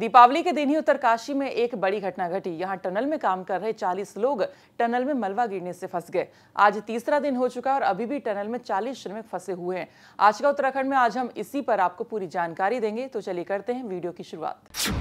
दीपावली के दिन ही उत्तरकाशी में एक बड़ी घटना घटी। यहां टनल में काम कर रहे 40 लोग टनल में मलबा गिरने से फंस गए। आज तीसरा दिन हो चुका है और अभी भी टनल में 40 श्रमिक फंसे हुए हैं। आज का उत्तराखंड में आज हम इसी पर आपको पूरी जानकारी देंगे, तो चलिए करते हैं वीडियो की शुरुआत।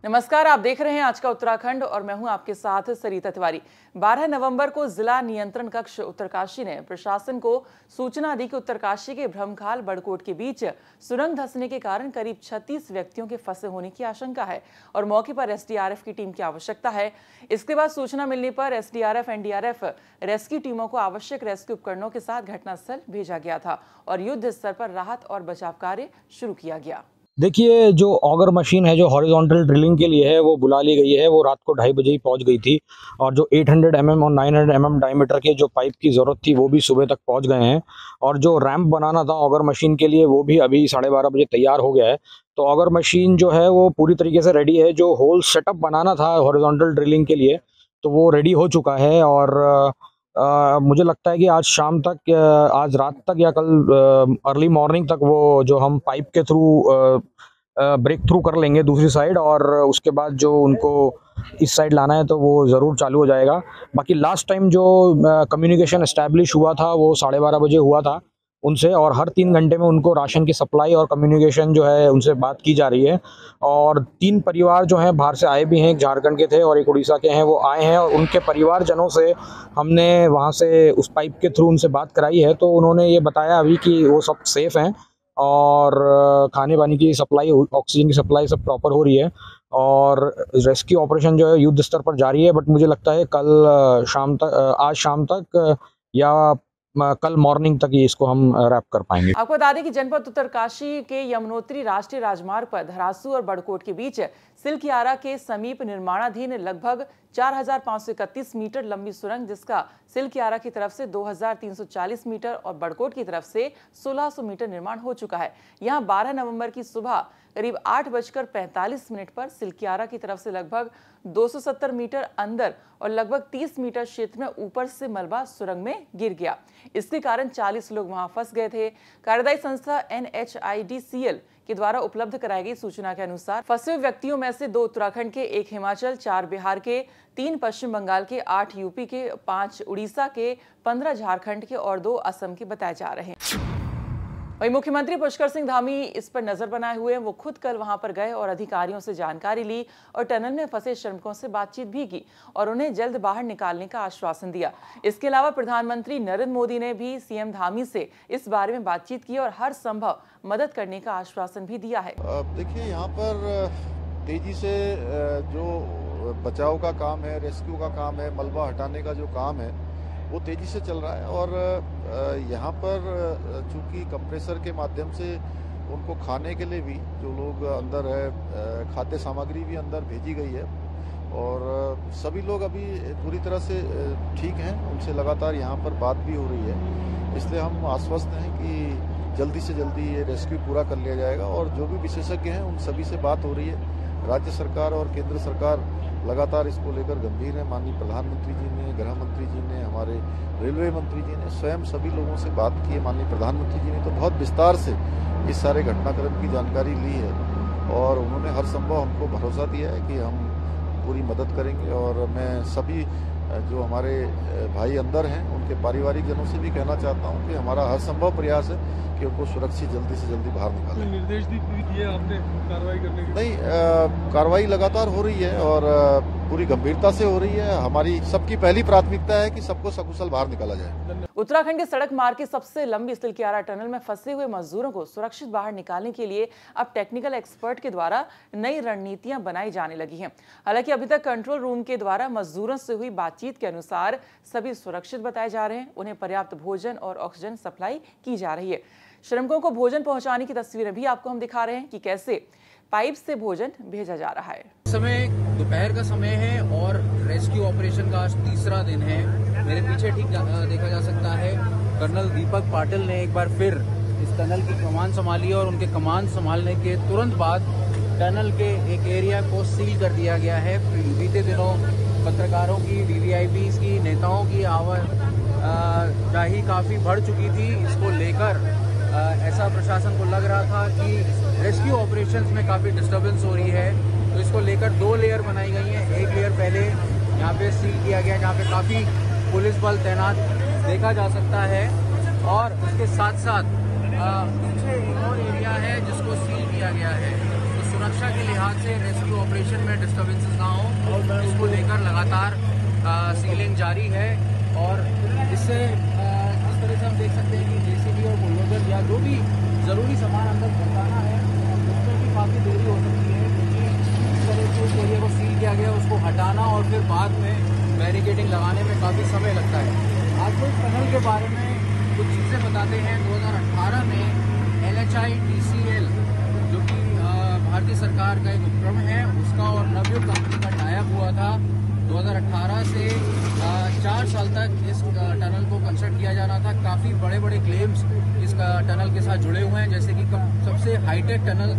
नमस्कार, आप देख रहे हैं आज का उत्तराखंड और मैं हूं आपके साथ सरिता तिवारी। 12 नवंबर को जिला नियंत्रण कक्ष उत्तरकाशी ने प्रशासन को सूचना दी कि उत्तरकाशी के ब्रह्मखाल बड़कोट के बीच सुरंग धंसने के कारण करीब 36 व्यक्तियों के फंसे होने की आशंका है और मौके पर एसडीआरएफ की टीम की आवश्यकता है। इसके बाद सूचना मिलने पर एसडीआरएफ एनडीआरएफ रेस्क्यू टीमों को आवश्यक रेस्क्यू उपकरणों के साथ घटनास्थल भेजा गया था और युद्ध स्तर पर राहत और बचाव कार्य शुरू किया गया। देखिए, जो ऑगर मशीन है जो हॉरिजॉन्टल ड्रिलिंग के लिए है वो बुला ली गई है। वो रात को 2:30 बजे ही पहुंच गई थी और जो 800 mm और 900 mm डायमीटर के जो पाइप की ज़रूरत थी वो भी सुबह तक पहुंच गए हैं। और जो रैंप बनाना था ऑगर मशीन के लिए वो भी अभी 12:30 बजे तैयार हो गया है। तो ऑगर मशीन जो है वो पूरी तरीके से रेडी है। जो होल सेटअप बनाना था हॉरिजॉन्टल ड्रिलिंग के लिए तो वो रेडी हो चुका है और मुझे लगता है कि आज शाम तक, आज रात तक या कल अर्ली मॉर्निंग तक वो जो हम पाइप के थ्रू ब्रेक थ्रू कर लेंगे दूसरी साइड, और उसके बाद जो उनको इस साइड लाना है तो वो ज़रूर चालू हो जाएगा। बाकी लास्ट टाइम जो कम्युनिकेशन एस्टैब्लिश हुआ था वो 12:30 बजे हुआ था उनसे, और हर 3 घंटे में उनको राशन की सप्लाई और कम्युनिकेशन जो है उनसे बात की जा रही है। और 3 परिवार जो हैं बाहर से आए भी हैं, एक झारखंड के थे और एक उड़ीसा के हैं, वो आए हैं और उनके परिवारजनों से हमने वहाँ से उस पाइप के थ्रू उनसे बात कराई है। तो उन्होंने ये बताया अभी कि वो सब सेफ़ हैं और खाने पानी की सप्लाई, ऑक्सीजन की सप्लाई सब प्रॉपर हो रही है और रेस्क्यू ऑपरेशन जो है युद्ध स्तर पर जारी है। बट मुझे लगता है कल शाम तक, आज शाम तक या कल मॉर्निंग तक ही इसको हम रैप कर पाएंगे। आपको बता दें कि जनपद उत्तरकाशी के यमुनोत्री राष्ट्रीय राजमार्ग पर धरासू और बड़कोट के बीच सिलकियारा के समीप निर्माणाधीन लगभग 4531 मीटर लंबी सुरंग, जिसका सिलकियारा की तरफ से 2340 मीटर और बड़कोट की तरफ से 1600 मीटर निर्माण हो चुका है। यहां 12 नवंबर की सुबह करीब 8:45 पर सिलकियारा की तरफ से लगभग 270 मीटर अंदर और लगभग 30 मीटर क्षेत्र में ऊपर से मलबा सुरंग में गिर गया। इसके कारण 40 लोग वहां फंस गए थे। कार्यदायी संस्था NHIDCL के द्वारा उपलब्ध कराई गई सूचना के अनुसार फंसे हुए व्यक्तियों में से 2 उत्तराखंड के, 1 हिमाचल, 4 बिहार के, 3 पश्चिम बंगाल के, 8 यूपी के, 5 उड़ीसा के, 15 झारखंड के और 2 असम के बताए जा रहे हैं। वहीं मुख्यमंत्री पुष्कर सिंह धामी इस पर नजर बनाए हुए हैं। वो खुद कल वहां पर गए और अधिकारियों से जानकारी ली और टनल में फंसे श्रमिकों से बातचीत भी की और उन्हें जल्द बाहर निकालने का आश्वासन दिया। इसके अलावा प्रधानमंत्री नरेंद्र मोदी ने भी सीएम धामी से इस बारे में बातचीत की और हर संभव मदद करने का आश्वासन भी दिया है। देखिए, यहाँ पर तेजी से जो बचाव का काम है, रेस्क्यू का काम है, मलबा हटाने का जो काम है वो तेजी से चल रहा है। और यहाँ पर चूंकि कंप्रेसर के माध्यम से उनको खाने के लिए भी जो लोग अंदर है, खाद्य सामग्री भी अंदर भेजी गई है और सभी लोग अभी पूरी तरह से ठीक हैं। उनसे लगातार यहाँ पर बात भी हो रही है, इसलिए हम आश्वस्त हैं कि जल्दी से जल्दी ये रेस्क्यू पूरा कर लिया जाएगा। और जो भी विशेषज्ञ हैं उन सभी से बात हो रही है। राज्य सरकार और केंद्र सरकार लगातार इसको लेकर गंभीर है। माननीय प्रधानमंत्री जी ने, गृह मंत्री जी ने, हमारे रेलवे मंत्री जी ने स्वयं सभी लोगों से बात की है। माननीय प्रधानमंत्री जी ने तो बहुत विस्तार से इस सारे घटनाक्रम की जानकारी ली है और उन्होंने हर संभव हमको भरोसा दिया है कि हम पूरी मदद करेंगे। और मैं सभी जो हमारे भाई अंदर हैं उनके पारिवारिक जनों से भी कहना चाहता हूं कि हमारा हर संभव प्रयास है कि उनको सुरक्षित जल्दी से जल्दी बाहर निकालें। निर्देश दिए आपने कार्रवाई करने के? नहीं, कार्रवाई लगातार हो रही है और पूरी गंभीरता से हो रही है। हमारी सबकी पहली प्राथमिकता है कि सबको सकुशल बाहर निकाला जाए। उत्तराखंड के सड़क मार्ग की सबसे लंबी सिलकियारा टनल में फंसे हुए मजदूरों को सुरक्षित बाहर निकालने के लिए अब टेक्निकल एक्सपर्ट के द्वारा नई रणनीतियां बनाई जाने लगी हैं। हालांकि अभी तक कंट्रोल रूम के द्वारा मजदूरों से हुई बातचीत के अनुसार सभी सुरक्षित बताए जा रहे हैं। उन्हें पर्याप्त भोजन और ऑक्सीजन सप्लाई की जा रही है। श्रमिकों को भोजन पहुंचाने की तस्वीरें भी आपको हम दिखा रहे हैं कि कैसे पाइप से भोजन भेजा जा रहा है। समय दोपहर का समय है और रेस्क्यू ऑपरेशन का आज तीसरा दिन है। मेरे पीछे ठीक देखा जा सकता है कर्नल दीपक पाटिल ने एक बार फिर इस टनल की कमान संभाली और उनके कमान संभालने के तुरंत बाद टनल के एक एरिया को सील कर दिया गया है। बीते दिनों पत्रकारों की, वीवीआईपीज़ की, नेताओं की आवाजाही काफ़ी बढ़ चुकी थी। इसको लेकर ऐसा प्रशासन को लग रहा था कि रेस्क्यू ऑपरेशंस में काफ़ी डिस्टर्बेंस हो रही है, तो इसको लेकर 2 लेयर बनाई गई हैं। एक लेयर पहले यहाँ पे सील किया गया, जहाँ पे काफ़ी पुलिस बल तैनात देखा जा सकता है, और उसके साथ साथ पीछे एक और एरिया है जिसको सील किया गया है। तो सुरक्षा के लिहाज से रेस्क्यू ऑपरेशन में डिस्टर्बेंसेस ना हो, इसको लेकर लगातार सीलिंग जारी है। और इससे जिस तरह से हम देख सकते हैं कि जेसीबी और बुलडोजर या जो भी ज़रूरी सामान अंदर पहुँचाना है उसमें भी काफ़ी देरी हो सकती है, क्योंकि इस तरह से उस एरिया को सील किया गया, उसको हटाना और फिर बाद में बैरिकेडिंग लगाने में काफ़ी समय लगता है। आपको इस टनल के बारे में कुछ चीज़ें बताते हैं। 2018 में NHIDCL जो कि भारतीय सरकार का एक उपक्रम है, उसका और नवयुग कंपनी का टाइप हुआ था। 2018 से 4 साल तक इस टनल को कंस्ट्रक्ट किया जा रहा था। काफ़ी बड़े बड़े क्लेम्स इस टनल के साथ जुड़े हुए हैं, जैसे कि सबसे हाईटेक टनल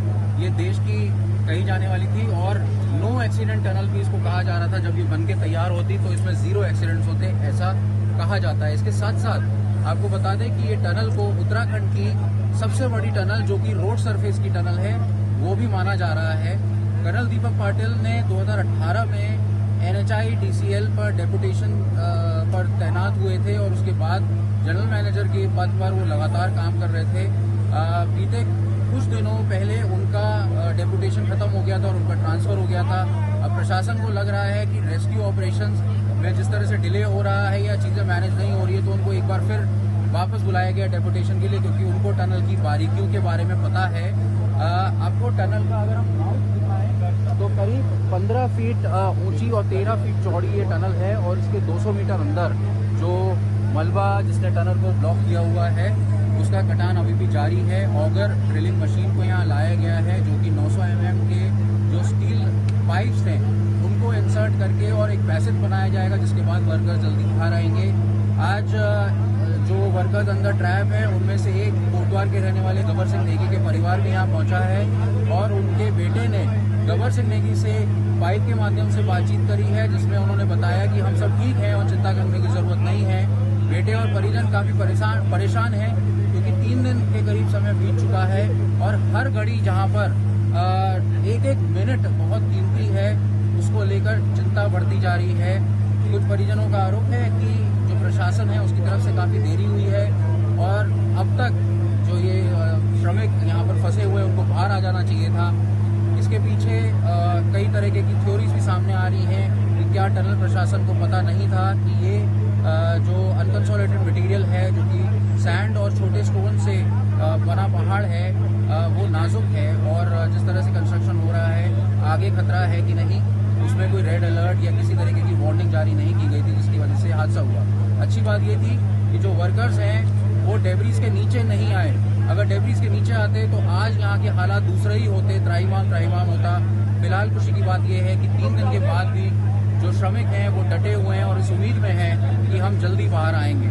ये देश की कही जाने वाली थी, और नो एक्सीडेंट टनल भी इसको कहा जा रहा था। जब ये बन के तैयार होती तो इसमें 0 एक्सीडेंट्स होते, ऐसा कहा जाता है। इसके साथ साथ आपको बता दें कि ये टनल को उत्तराखंड की सबसे बड़ी टनल, जो कि रोड सरफेस की टनल है, वो भी माना जा रहा है। कर्नल दीपक पाटिल ने 2018 में NHIDCL पर डेपुटेशन पर तैनात हुए थे, और उसके बाद जनरल मैनेजर के पद पर वो लगातार काम कर रहे थे। बीते कुछ दिनों पहले उनका डेपुटेशन खत्म हो गया था और उनका ट्रांसफ़र हो गया था। अब प्रशासन को लग रहा है कि रेस्क्यू ऑपरेशंस में जिस तरह से डिले हो रहा है या चीज़ें मैनेज नहीं हो रही है, तो उनको एक बार फिर वापस बुलाया गया डेपुटेशन के लिए, क्योंकि उनको टनल की बारीकियों के बारे में पता है। आपको टनल का अगर हम माउंट दिखाएं तो करीब 15 फीट ऊंची और 13 फीट चौड़ी ये टनल है, और इसके 200 मीटर अंदर जो मलबा जिसने टनल को ब्लॉक किया हुआ है उसका कटान अभी भी जारी है। ऑगर ड्रिलिंग मशीन को यहाँ लाया गया है, जो कि 900 mm के जो स्टील पाइप्स हैं उनको इंसर्ट करके और एक पैसेज बनाया जाएगा, जिसके बाद वर्कर्स जल्दी बाहर आएंगे। आज जो वर्कर्स अंदर ट्रैप है उनमें से एक कोटद्वार के रहने वाले गबर सिंह नेगी के परिवार में यहाँ पहुँचा है, और उनके बेटे ने गबर सिंह नेगी से पाइप के माध्यम से बातचीत करी है, जिसमें उन्होंने बताया कि हम सब ठीक हैं और चिंता करने की ज़रूरत नहीं है। बेटे और परिजन काफ़ी परेशान हैं, क्योंकि 3 दिन के करीब समय बीत चुका है, और हर घड़ी जहाँ पर एक एक मिनट बहुत कीमती है, उसको लेकर चिंता बढ़ती जा रही है। कुछ परिजनों का आरोप है कि जो प्रशासन है उसकी तरफ से काफ़ी देरी हुई है, और अब तक जो ये श्रमिक यहाँ पर फंसे हुए उनको बाहर आ जाना चाहिए था। इसके पीछे कई तरह की थ्योरीज भी सामने आ रही हैं कि क्या टनल प्रशासन को पता नहीं था कि ये जो अनकंसोलिडेटेड मटेरियल है, जो कि सैंड और छोटे स्टोन से बना पहाड़ है, वो नाजुक है, और जिस तरह से कंस्ट्रक्शन हो रहा है आगे खतरा है कि नहीं, उसमें कोई रेड अलर्ट या किसी तरीके की वार्निंग जारी नहीं की गई थी, जिसकी वजह से हादसा हुआ। अच्छी बात ये थी कि जो वर्कर्स हैं वो डेब्रीज के नीचे नहीं आए। अगर डेब्रीज के नीचे आते तो आज यहाँ के हालात दूसरे ही होते, त्राहिमाम होता। फिलहाल खुशी की बात यह है कि 3 दिन के बाद भी जो श्रमिक हैं वो डटे हुए हैं और इस उम्मीद में हैं कि हम जल्दी बाहर आएंगे।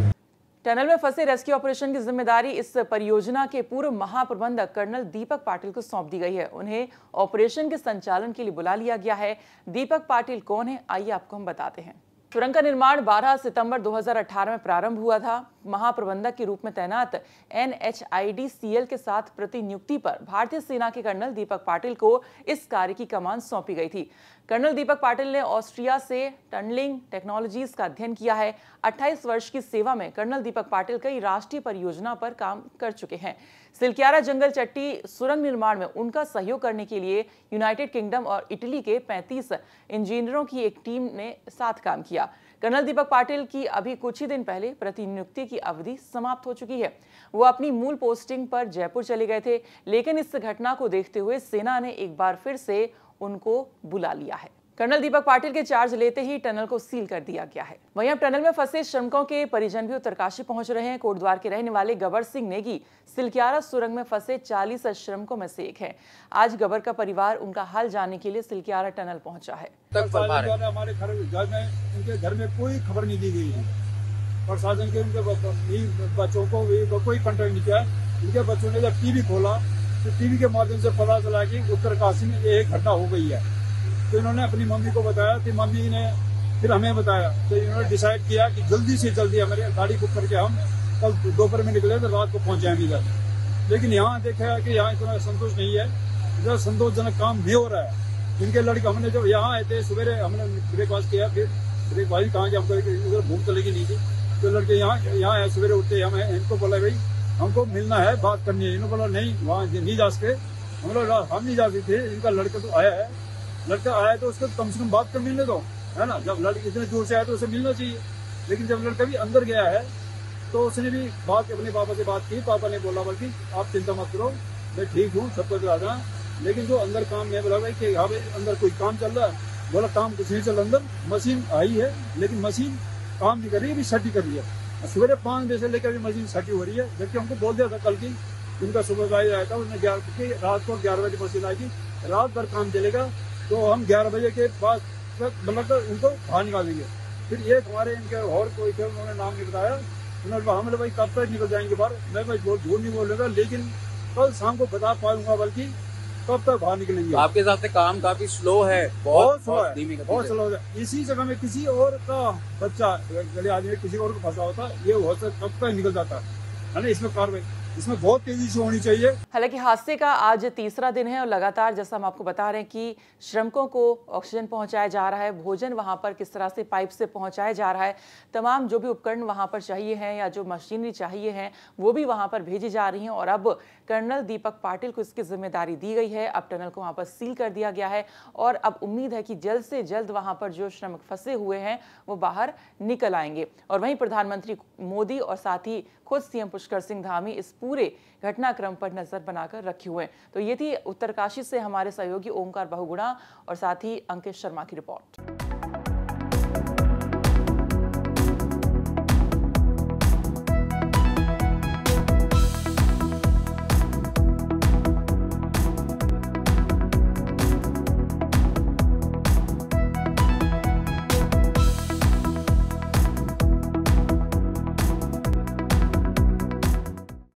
टनल में फंसे रेस्क्यू ऑपरेशन की जिम्मेदारी इस परियोजना के पूर्व महाप्रबंधक कर्नल दीपक पाटिल को सौंप दी गई है। उन्हें ऑपरेशन के संचालन के लिए बुला लिया गया है। दीपक पाटिल कौन है, आइए आपको हम बताते हैं। सुरंग का निर्माण 12 सितंबर 2018 में प्रारंभ हुआ था। महाप्रबंधक के रूप में तैनात NHIDCL के साथ प्रतिनियुक्ति पर भारतीय सेना के कर्नल दीपक पाटिल को इस कार्य की कमान सौंपी गई थी। कर्नल दीपक पाटिल ने ऑस्ट्रिया से टनलिंग टेक्नोलॉजीज का अध्ययन किया है। 28 वर्ष की सेवा में कर्नल दीपक पाटिल कई राष्ट्रीय परियोजना पर काम कर चुके हैं। सिलक्यारा जंगल चट्टी सुरंग निर्माण में उनका सहयोग करने के लिए यूनाइटेड किंगडम और इटली के 35 इंजीनियरों की एक टीम ने साथ काम किया। कर्नल दीपक पाटिल की अभी कुछ ही दिन पहले प्रतिनियुक्ति की अवधि समाप्त हो चुकी है। वो अपनी मूल पोस्टिंग पर जयपुर चले गए थे, लेकिन इस घटना को देखते हुए सेना ने एक बार फिर से उनको बुला लिया है। कर्नल दीपक पाटिल के चार्ज लेते ही टनल को सील कर दिया गया है। वहीं अब टनल में फंसे श्रमिकों के परिजन भी उत्तरकाशी पहुंच रहे हैं। कोटद्वार के रहने वाले गबर सिंह नेगी सिलक्यारा सुरंग में फंसे 40 श्रमिकों में से एक है। आज गबर का परिवार उनका हाल जानने के लिए सिलक्यारा टनल पहुंचा है। हमारे घर में कोई खबर नहीं दी गई है। प्रशासन के उनके बच्चों को कोई कंटेक्ट नहीं किया। उनके बच्चों ने जब टीवी खोला तो टीवी के माध्यम से पता चला कि उत्तरकाशी में एक घटना हो गई है। तो इन्होंने अपनी मम्मी को बताया, तो मम्मी ने फिर हमें बताया। तो इन्होंने डिसाइड किया कि जल्दी से जल्दी हमारी गाड़ी बुक करके हम कल दोपहर में निकले तो रात को पहुंचे हम इधर। लेकिन यहाँ देखा कि यहाँ इतना संतोष नहीं है, इतना संतोषजनक काम नहीं हो रहा है। इनके लड़के हमने जब यहाँ आए थे सवेरे हमने ब्रेकफास्ट किया, फिर ब्रेकफास्ट कहाँ कि हमको इधर भूख चलेगी नहीं थी, तो लड़के यहाँ आए सवेरे उठते हम इनको बोला भाई हमको मिलना है, बात करनी है। इन्होंने बोला नहीं वहाँ नहीं जा सकते। हम लोग हम नहीं जा सकते, इनका लड़का तो आया है, लड़का आया तो उसको कम से कम बात कर मिलने दो, है ना। जब लड़के इतने दूर से आया तो उसे मिलना चाहिए, लेकिन जब लड़का भी अंदर गया है तो उसने भी बात अपने पापा से बात की। पापा ने बोला बल्कि आप चिंता मत करो, मैं ठीक हूँ, सब कुछ आ जाना। लेकिन जो अंदर काम मैं बोला भाई कि यहाँ पे अंदर कोई काम चल रहा है, बोला काम कुछ नहीं चल, अंदर मशीन आई है लेकिन मशीन काम नहीं कर रही है, अभी सटी कर रही है। सवेरे 5 बजे से लेकर अभी मशीन सटी हो रही है, जबकि हमको बोल दिया था कल की उनका सुपरवाइजर आया था, उन्होंने रात को 11 बजे मशीन आएगी, रात भर काम चलेगा, तो हम 11 बजे के बाद मतलब उनको बाहर निकाल देंगे। फिर एक हमारे इनके और कोई थे, उन्होंने नाम नहीं बताया, उन्होंने कहा हमने भाई कब तक निकल जाएंगे बाहर। मैं भाई झूठ नहीं बोल रहा, लेकिन कल शाम को बता पाऊंगा बल्कि कब तक बाहर निकलेंगे। आपके हिसाब से काम काफी स्लो है, बहुत स्लो है, बहुत स्लो है। इसी जगह में किसी और का बच्चा गले आदमी किसी और को फंसा होता, ये हो सकता कब तक निकल जाता है ना। इसमें कार्रवाई इसमें बहुत तेजी से होनी चाहिए। हालांकि हादसे का आज तीसरा दिन है और लगातार जैसा हम आपको बता रहे हैं कि श्रमिकों को ऑक्सीजन पहुंचाया जा रहा है, भोजन वहां पर किस तरह से पाइप से पहुंचाया जा रहा है, तमाम जो भी उपकरण वहां पर चाहिए हैं या जो मशीनरी चाहिए हैं वो भी वहां पर भेजी जा रही हैं। और अब कर्नल दीपक पाटिल को इसकी जिम्मेदारी दी गई है। अब टनल को वहां पर सील कर दिया गया है और अब उम्मीद है कि जल्द से जल्द वहां पर जो श्रमिक फंसे हुए हैं वो बाहर निकल आएंगे। और वहीं प्रधानमंत्री मोदी और साथ ही खुद सीएम पुष्कर सिंह धामी इस पूरे घटनाक्रम पर नजर बनाकर रखे हुए हैं। तो ये थी उत्तरकाशी से हमारे सहयोगी ओमकार बहुगुणा और साथ ही अंकित शर्मा की रिपोर्ट।